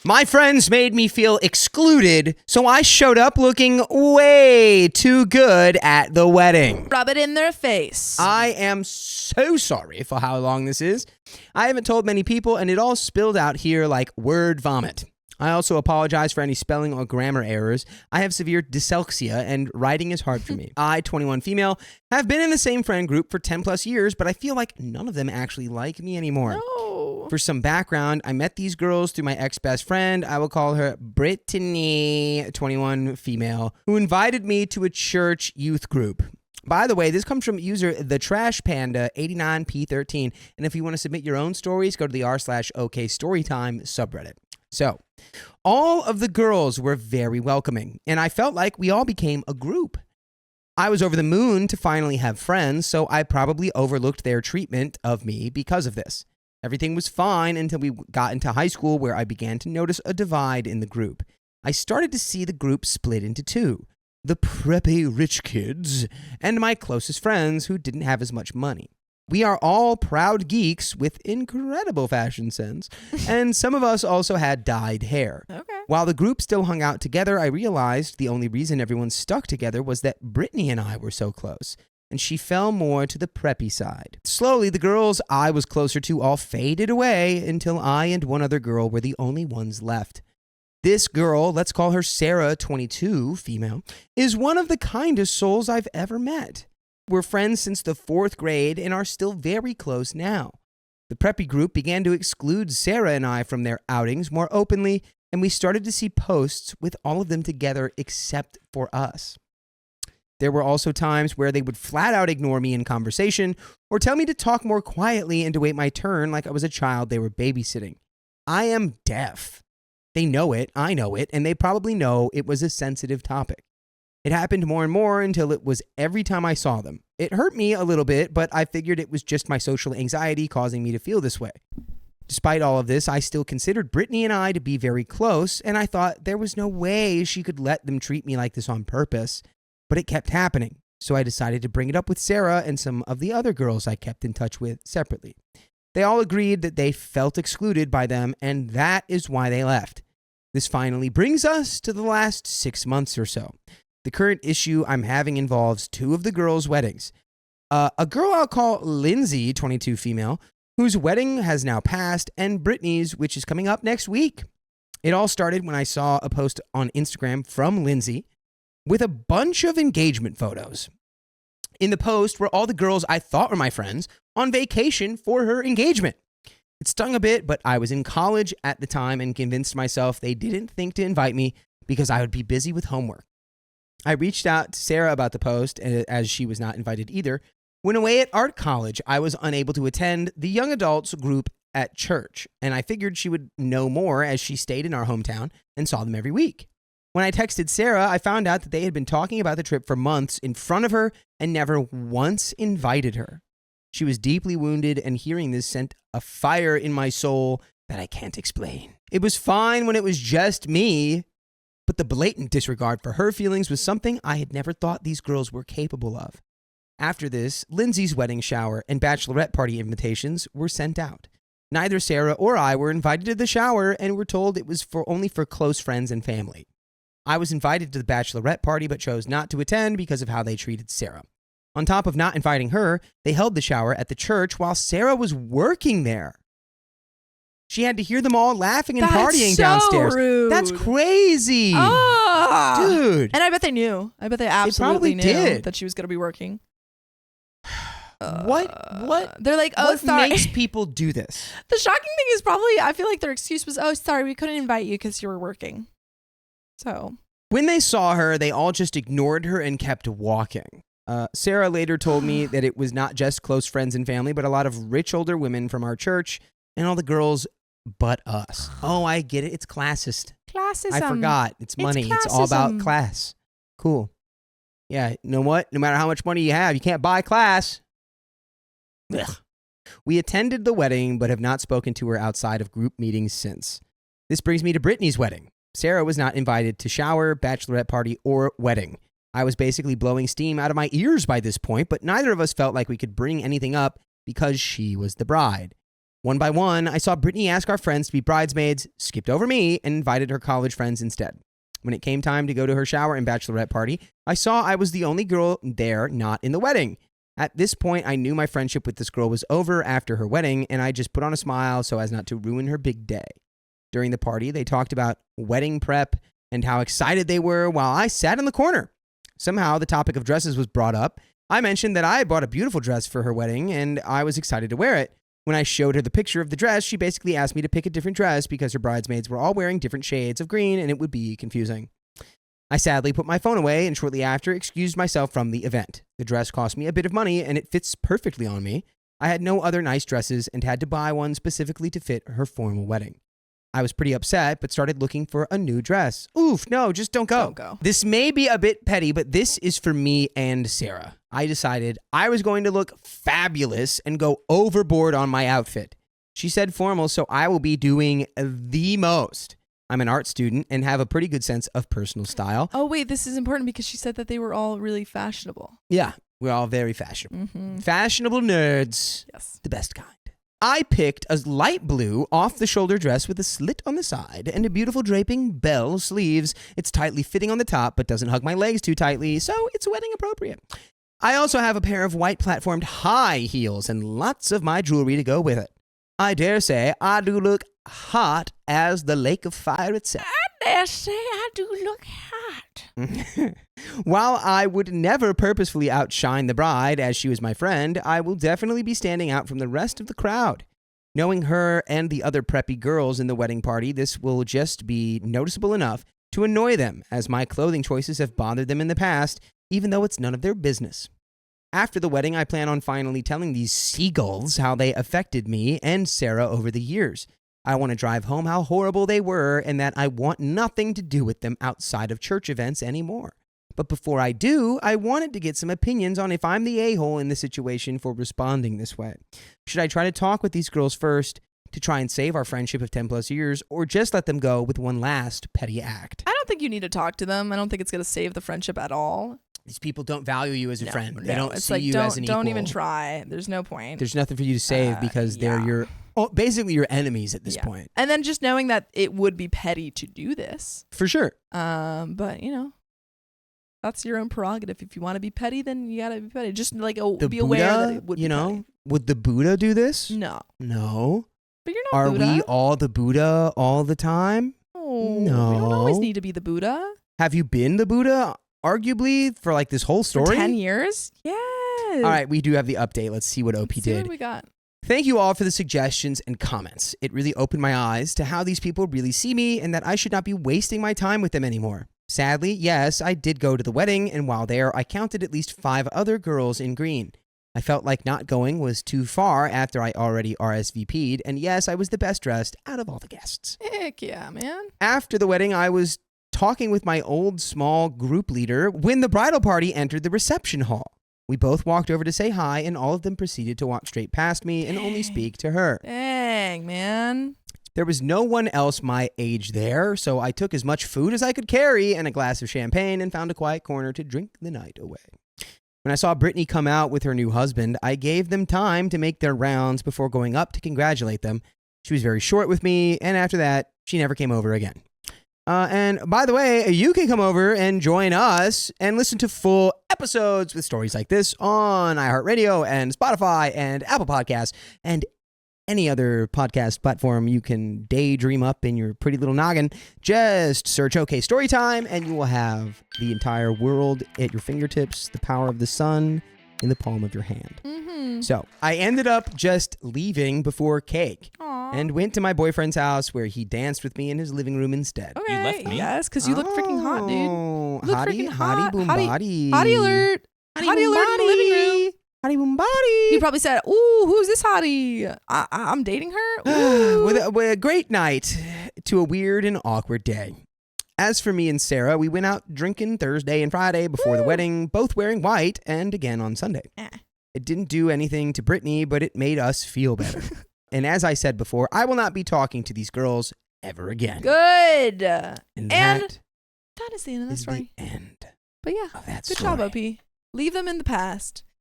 My friends made me feel excluded, so I showed up looking way too good at the wedding. Rub it in their face. I am so sorry for how long this is. I haven't told many people, and it all spilled out here like word vomit. I also apologize for any spelling or grammar errors. I have severe dyslexia, and writing is hard for me. I, 21 female, have been in the same friend group for 10 plus years, but I feel like none of them actually like me anymore. No. For some background, I met these girls through my ex-best friend. I will call her Britney, 21 female, who invited me to a church youth group. By the way, this comes from user the Trash Panda 89P13. And if you want to submit your own stories, go to the r/OK storytime subreddit. So, all of the girls were very welcoming, and I felt like we all became a group. I was over the moon to finally have friends, so I probably overlooked their treatment of me because of this. Everything was fine until we got into high school, where I began to notice a divide in the group. I started to see the group split into two: the preppy rich kids and my closest friends who didn't have as much money. We are all proud geeks with incredible fashion sense, and some of us also had dyed hair. Okay. While the group still hung out together, I realized the only reason everyone stuck together was that Britney and I were so close, and she fell more to the preppy side. Slowly, the girls I was closer to all faded away until I and one other girl were the only ones left. This girl, let's call her Sarah, 22, female, is one of the kindest souls I've ever met. We're friends since the 4th grade and are still very close now. The preppy group began to exclude Sarah and I from their outings more openly, and we started to see posts with all of them together except for us. There were also times where they would flat out ignore me in conversation or tell me to talk more quietly and to wait my turn like I was a child they were babysitting. I am deaf. They know it, I know it, and they probably know it was a sensitive topic. It happened more and more until it was every time I saw them. It hurt me a little bit, but I figured it was just my social anxiety causing me to feel this way. Despite all of this, I still considered Britney and I to be very close, and I thought there was no way she could let them treat me like this on purpose. But it kept happening, so I decided to bring it up with Sarah and some of the other girls I kept in touch with separately. They all agreed that they felt excluded by them, and that is why they left. This finally brings us to the last 6 months or so. The current issue I'm having involves 2 of the girls' weddings. A girl I'll call Lindsay, 22 female, whose wedding has now passed, and Britney's, which is coming up next week. It all started when I saw a post on Instagram from Lindsay with a bunch of engagement photos. In the post were all the girls I thought were my friends on vacation for her engagement. It stung a bit, but I was in college at the time and convinced myself they didn't think to invite me because I would be busy with homework. I reached out to Sarah about the post, as she was not invited either. When away at art college, I was unable to attend the young adults group at church, and I figured she would know more as she stayed in our hometown and saw them every week. When I texted Sarah, I found out that they had been talking about the trip for months in front of her and never once invited her. She was deeply wounded, and hearing this sent a fire in my soul that I can't explain. It was fine when it was just me, but the blatant disregard for her feelings was something I had never thought these girls were capable of. After this, Lindsay's wedding shower and bachelorette party invitations were sent out. Neither Sarah or I were invited to the shower and were told it was only for close friends and family. I was invited to the bachelorette party but chose not to attend because of how they treated Sarah. On top of not inviting her, they held the shower at the church while Sarah was working there. She had to hear them all laughing and partying so downstairs. Rude. That's crazy. Dude. And I bet they knew. I bet they absolutely knew did. that she was going to be working. What? They're like, oh, what sorry. makes people do this? The shocking thing is probably, I feel like their excuse was, oh, sorry, we couldn't invite you because you were working. So. When they saw her, they all just ignored her and kept walking. Sarah later told me that it was not just close friends and family, but a lot of rich older women from our church and all the girls but us. Oh, I get it. It's classist. Classism. I forgot. It's money. It's all about classism. class. Cool. Yeah, you know what? No matter how much money you have, you can't buy class. Ugh. We attended the wedding, but have not spoken to her outside of group meetings since. This brings me to Britney's wedding. Sarah was not invited to shower, bachelorette party, or wedding. I was basically blowing steam out of my ears by this point, but neither of us felt like we could bring anything up because she was the bride. One by one, I saw Britney ask our friends to be bridesmaids, skipped over me, and invited her college friends instead. When it came time to go to her shower and bachelorette party, I saw I was the only girl there not in the wedding. At this point, I knew my friendship with this girl was over after her wedding, and I just put on a smile so as not to ruin her big day. During the party, they talked about wedding prep and how excited they were while I sat in the corner. Somehow, the topic of dresses was brought up. I mentioned that I had bought a beautiful dress for her wedding, and I was excited to wear it. When I showed her the picture of the dress, she basically asked me to pick a different dress because her bridesmaids were all wearing different shades of green, and it would be confusing. I sadly put my phone away and shortly after excused myself from the event. The dress cost me a bit of money and it fits perfectly on me. I had no other nice dresses and had to buy one specifically to fit her formal wedding. I was pretty upset, but started looking for a new dress. Oof, no, just don't go. Don't go. This may be a bit petty, but this is for me and Sarah. I decided I was going to look fabulous and go overboard on my outfit. She said formal, so I will be doing the most. I'm an art student and have a pretty good sense of personal style. Oh, wait, this is important because she said that they were all really fashionable. Yeah, we're all very fashionable. Mm-hmm. Fashionable nerds. Yes. The best kind. I picked a light blue off-the-shoulder dress with a slit on the side and a beautiful draping bell sleeves. It's tightly fitting on the top but doesn't hug my legs too tightly, so it's wedding appropriate. I also have a pair of white platformed high heels and lots of my jewelry to go with it. I dare say I do look hot as the lake of fire itself. I dare say I do look hot. While I would never purposefully outshine the bride as she was my friend, I will definitely be standing out from the rest of the crowd. Knowing her and the other preppy girls in the wedding party, this will just be noticeable enough to annoy them, as my clothing choices have bothered them in the past, even though it's none of their business. After the wedding, I plan on finally telling these seagulls how they affected me and Sarah over the years. I want to drive home how horrible they were and that I want nothing to do with them outside of church events anymore. But before I do, I wanted to get some opinions on if I'm the a-hole in the situation for responding this way. Should I try to talk with these girls first to try and save our friendship of 10 plus years, or just let them go with one last petty act? I don't think you need to talk to them. I don't think it's going to save the friendship at all. These people don't value you as a friend. They don't it's see like, you as an equal. Don't even try. There's no point. There's nothing for you to save because they're basically your enemies at this point. And then just knowing that it would be petty to do this. For sure. But that's your own prerogative. If you want to be petty, then you gotta be petty. Just like be Buddha, aware that it would be petty. Would the Buddha do this? No. But you're not Are Buddha. we all the Buddha all the time? Oh, No. We don't always need to be the Buddha. Have you been the Buddha, arguably, for like this whole story? For 10 years? Yes. All right, we do have the update. Let's see what OP Let's see did. what we got. Thank you all for the suggestions and comments. It really opened my eyes to how these people really see me and that I should not be wasting my time with them anymore. Sadly, yes, I did go to the wedding, and while there, I counted at least 5 other girls in green. I felt like not going was too far after I already RSVP'd, and yes, I was the best dressed out of all the guests. Heck yeah, man. After the wedding, I was talking with my old small group leader when the bridal party entered the reception hall. We both walked over to say hi, and all of them proceeded to walk straight past me and only speak to her. Dang, man. There was no one else my age there, so I took as much food as I could carry and a glass of champagne and found a quiet corner to drink the night away. When I saw Britney come out with her new husband, I gave them time to make their rounds before going up to congratulate them. She was very short with me, and after that, she never came over again. And by the way, you can come over and join us and listen to full episodes with stories like this on iHeartRadio and Spotify and Apple Podcasts and any other podcast platform you can daydream up in your pretty little noggin. Just search OK Storytime and you will have the entire world at your fingertips, the power of the sun in the palm of your hand. Mm-hmm. So I ended up just leaving before cake. Aww. And went to my boyfriend's house where he danced with me in his living room instead. Okay. You left me? Yes, because you look freaking hot, dude. Oh, You look hottie, freaking hot. hottie, boom, Hottie- body. Hottie alert. Hottie alert in the living room. Hottie, boom, body. He probably said, ooh, who's this hottie? I'm dating her? Ooh. with a great night to a weird and awkward day. As for me and Sarah, we went out drinking Thursday and Friday before the wedding, both wearing white, and again on Sunday. It didn't do anything to Britney, but it made us feel better. And as I said before, I will not be talking to these girls ever again. Good. And that is the end of the is story. the end But yeah, of that good story. job, OP. Leave them in the past.